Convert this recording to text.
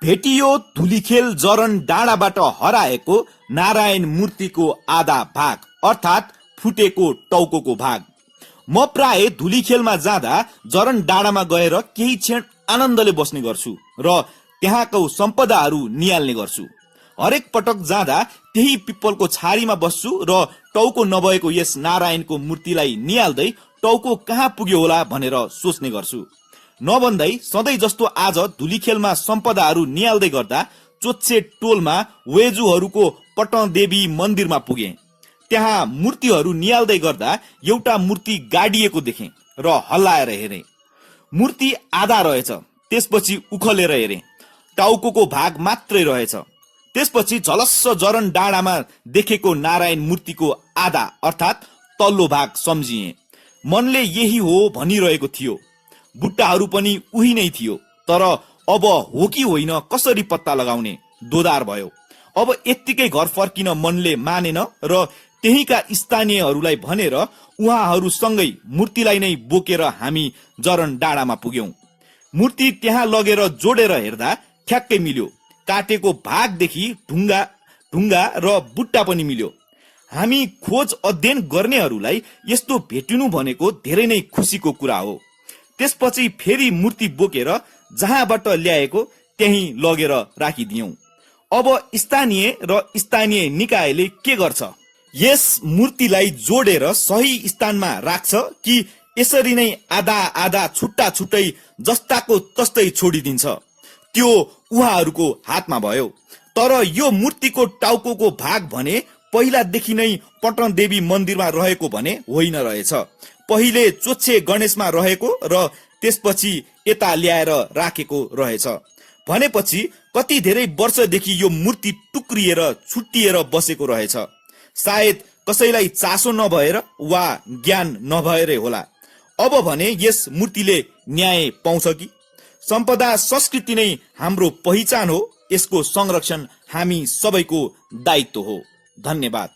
भेटियो धुलीखेल जरन डाँडाबाट हराएको नारायण मूर्तिको आधा भाग अर्थात् फुटेको टाउको भाग। म प्राय धुलीखेलमा जाँदा जरन डाँडामा गएर केही क्षण आनन्दले बस्ने गर्छु र त्यहाँको सम्पदाहरू नियाल्ने गर्छु। हरेक पटक जाँदा त्यही पिप्पलको छारीमा बस्छु र टाउको नभएको यस नारायणको मूर्तिलाई नियाल्दै टाउको कहाँ पुग्यो होला भनेर सोच्ने गर्छु। नभन्दै सधैँ जस्तो आज धुलीखेलमा सम्पदाहरू नियाल्दै गर्दा चोच्चे टोलमा वेजुहरूको पटनदेवी मन्दिरमा पुगे। त्यहाँ मूर्तिहरू नियाल्दै गर्दा एउटा मूर्ति गाडिएको देखेँ र हल्लाएर हेरे। मूर्ति आधा रहेछ, त्यसपछि उखलेर हेरे, टाउको भाग मात्रै रहेछ। त्यसपछि झलस्स जरन डाँडामा देखेको नारायण मूर्तिको आधा अर्थात् तल्लो भाग सम्झिए। मनले यही हो भनिरहेको थियो। बुट्टाहरू पनि उही नै थियो, तर अब हो कि होइन कसरी पत्ता लगाउने दोधार भयो। अब यत्तिकै घर फर्किन मनले मानेन र त्यहीका स्थानीयहरूलाई भनेर उहाँहरूसँगै मूर्तिलाई नै बोकेर हामी जरन डाँडामा पुग्यौं। मूर्ति त्यहाँ लगेर जोडेर हेर्दा ठ्याक्कै मिल्यो। काटेको भागदेखि ढुङ्गा र बुट्टा पनि मिल्यो। हामी खोज अध्ययन गर्नेहरूलाई यस्तो भेटिनु भनेको धेरै नै खुसीको कुरा हो। त्यसपछि फेरि मूर्ति बोकेर जहाँबाट ल्याएको त्यही लगेर राखिदियौं। अब स्थानीय निकायले के गर्छ? यस मूर्तिलाई जोडेर सही स्थानमा राख्छ कि यसरी नै आधा आधा छुट्टा छुट्टै जस्ताको तस्तै छोडिदिन्छ, त्यो उहाँहरूको हातमा भयो। तर यो मूर्तिको टाउको भाग भने पहिलादेखि नै पटनदेवी मन्दिरमा रहेको भने होइन रहेछ। पहिले चोच्छे गणेशमा रहेको र त्यसपछि यता ल्याएर राखेको रहेछ। भनेपछि कति धेरै वर्षदेखि यो मूर्ति टुक्रिएर छुट्टिएर बसेको रहेछ। सायद कसैलाई चासो नभएर वा ज्ञान नभएरै होला। अब भने यस मूर्तिले न्याय पाउँछ कि? सम्पदा संस्कृति नै हाम्रो पहिचान हो। यसको संरक्षण हामी सबैको दायित्व हो। धन्यवाद।